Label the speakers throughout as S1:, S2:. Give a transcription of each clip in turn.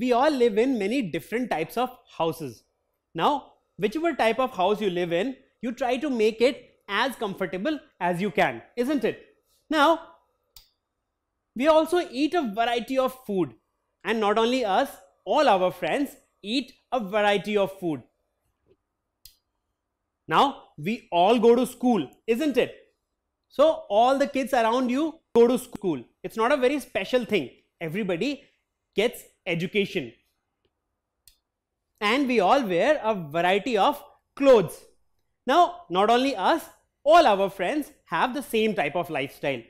S1: we all live in many different types of houses. Now, whichever type of house you live in, you try to make it as comfortable as you can, isn't it? Now, we also eat a variety of food, and not only us, all our friends eat a variety of food. Now, we all go to school, isn't it? So, all the kids around you go to school. It's not a very special thing. Everybody gets education. And we all wear a variety of clothes. Now, not only us, all our friends have the same type of lifestyle.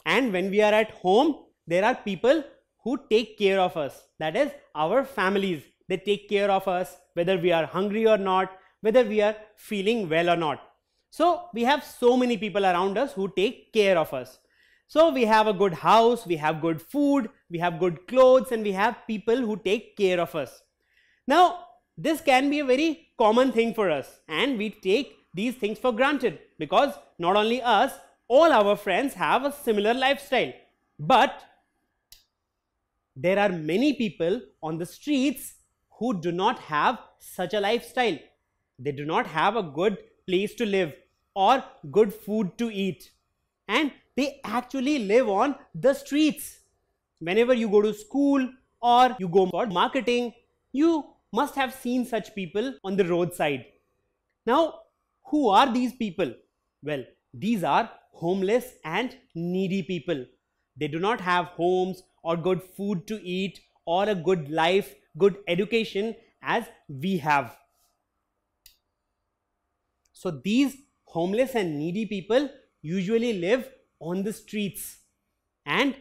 S1: And when we are at home, there are people who take care of us. That is our families. They take care of us whether we are hungry or not, whether we are feeling well or not. So we have so many people around us who take care of us. So we have a good house, we have good food, we have good clothes, and we have people who take care of us. Now, this can be a very common thing for us, and we take these things for granted because not only us, all our friends have a similar lifestyle. But there are many people on the streets who do not have such a lifestyle. They do not have a good place to live or good food to eat, and they actually live on the streets. Whenever you go to school or you go for marketing, you must have seen such people on the roadside. Now, who are these people? Well, these are homeless and needy people. They do not have homes or good food to eat or a good life, good education as we have. So these homeless and needy people usually live on the streets, and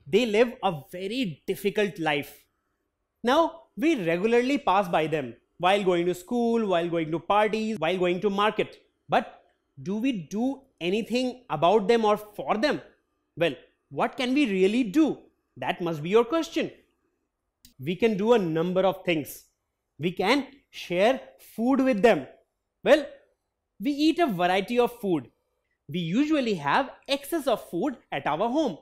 S1: they live a very difficult life. Now, we regularly pass by them while going to school, while going to parties, while going to market. But do we do anything about them or for them? Well, what can we really do? That must be your question. We can do a number of things. We can share food with them. Well, we eat a variety of food. We usually have excess of food at our home,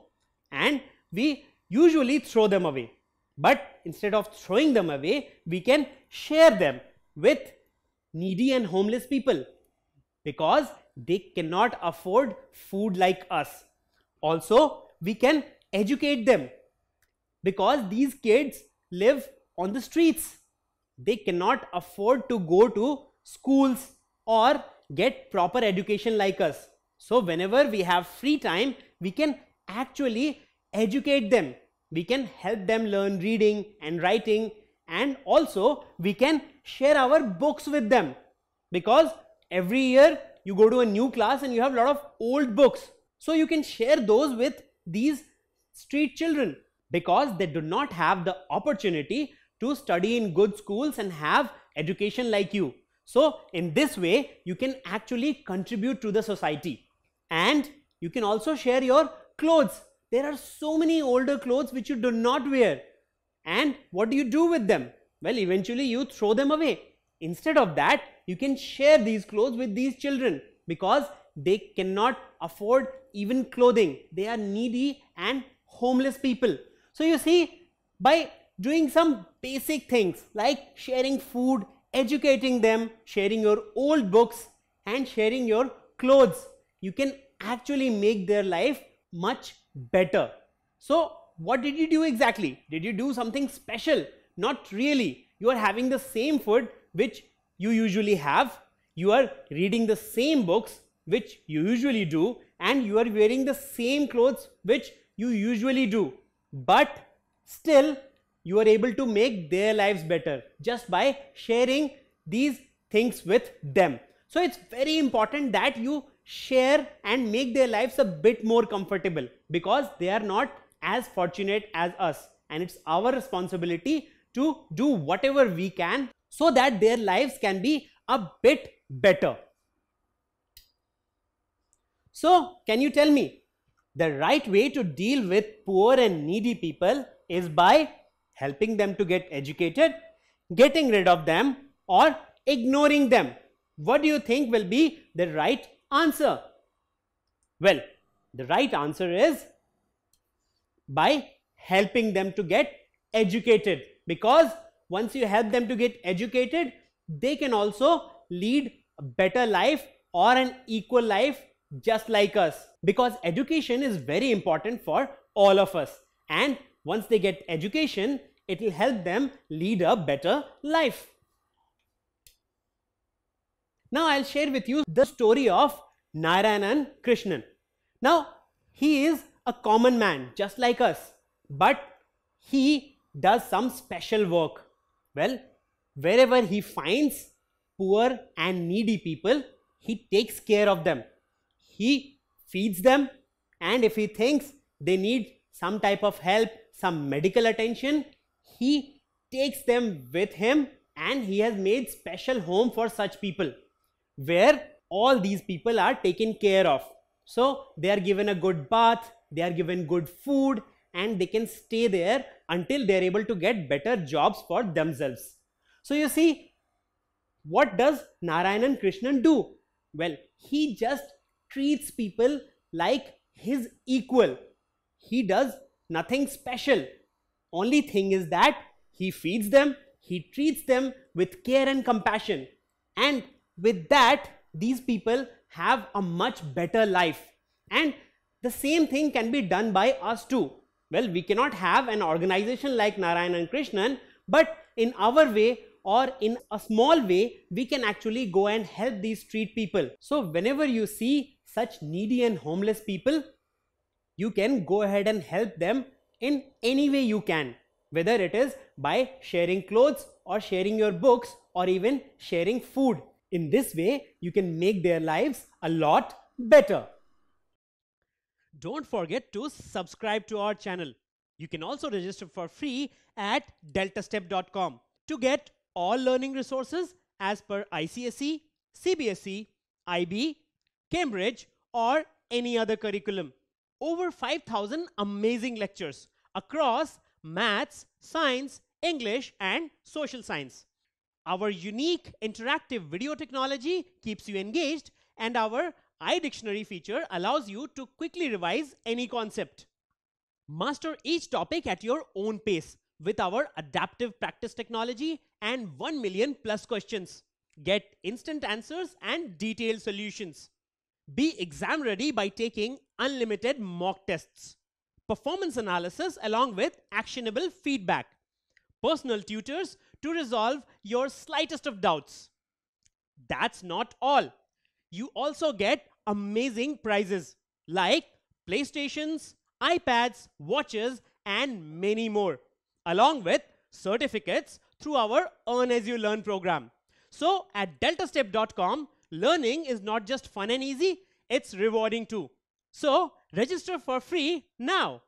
S1: and we usually throw them away. But instead of throwing them away, we can share them with needy and homeless people because they cannot afford food like us. Also, we can educate them because these kids live on the streets. They cannot afford to go to schools or get proper education like us. So whenever we have free time, we can actually educate them. We can help them learn reading and writing, and also we can share our books with them because every year you go to a new class and you have a lot of old books. So you can share those with these street children because they do not have the opportunity to study in good schools and have education like you. So in this way, you can actually contribute to the society, and you can also share your clothes. There are so many older clothes which you do not wear, and what do you do with them? Well, eventually you throw them away. Instead of that, you can share these clothes with these children because they cannot afford even clothing. They are needy and homeless people. So you see, by doing some basic things like sharing food, educating them, sharing your old books and sharing your clothes, you can actually make their life much better. So what did you do exactly? Did you do something special? Not really. You are having the same food which you usually have. You are reading the same books which you usually do, and you are wearing the same clothes which you usually do. But still, you are able to make their lives better just by sharing these things with them. So it's very important that you share and make their lives a bit more comfortable because they are not as fortunate as us, and it's our responsibility to do whatever we can so that their lives can be a bit better. So can you tell me, the right way to deal with poor and needy people is by helping them to get educated, getting rid of them, or ignoring them? What do you think will be the right answer? Well, the right answer is by helping them to get educated, because once you help them to get educated, they can also lead a better life or an equal life just like us, because education is very important for all of us, and once they get education, it will help them lead a better life. Now I'll share with you the story of Narayanan Krishnan. Now he is a common man just like us, but he does some special work. Well, wherever he finds poor and needy people, he takes care of them. He feeds them, and if he thinks they need some type of help, some medical attention, he takes them with him, and he has made special home for such people where all these people are taken care of. So they are given a good bath, they are given good food, and they can stay there until they are able to get better jobs for themselves. So you see, what does Narayanan Krishnan do? Well, he just treats people like his equal. He does nothing special. Only thing is that he feeds them, he treats them with care and compassion, and with that, these people have a much better life. And the same thing can be done by us too. Well, we cannot have an organization like Narayanan Krishnan, but in our way or in a small way, we can actually go and help these street people. So whenever you see such needy and homeless people, you can go ahead and help them in any way you can, whether it is by sharing clothes or sharing your books or even sharing food. In this way, you can make their lives a lot better. Don't forget to subscribe to our channel. You can also register for free at deltastep.com to get all learning resources as per ICSE, CBSE, IB, Cambridge, or any other curriculum. Over 5,000 amazing lectures across maths, science, English, and social science. Our unique interactive video technology keeps you engaged, and our iDictionary feature allows you to quickly revise any concept. Master each topic at your own pace with our adaptive practice technology and 1 million plus questions. Get instant answers and detailed solutions. Be exam ready by taking unlimited mock tests, performance analysis along with actionable feedback, personal tutors to resolve your slightest of doubts. That's not all. You also get amazing prizes like PlayStations, iPads, watches, and many more, along with certificates through our Earn As You Learn program. So at deltastep.com, learning is not just fun and easy, it's rewarding too. So register for free now.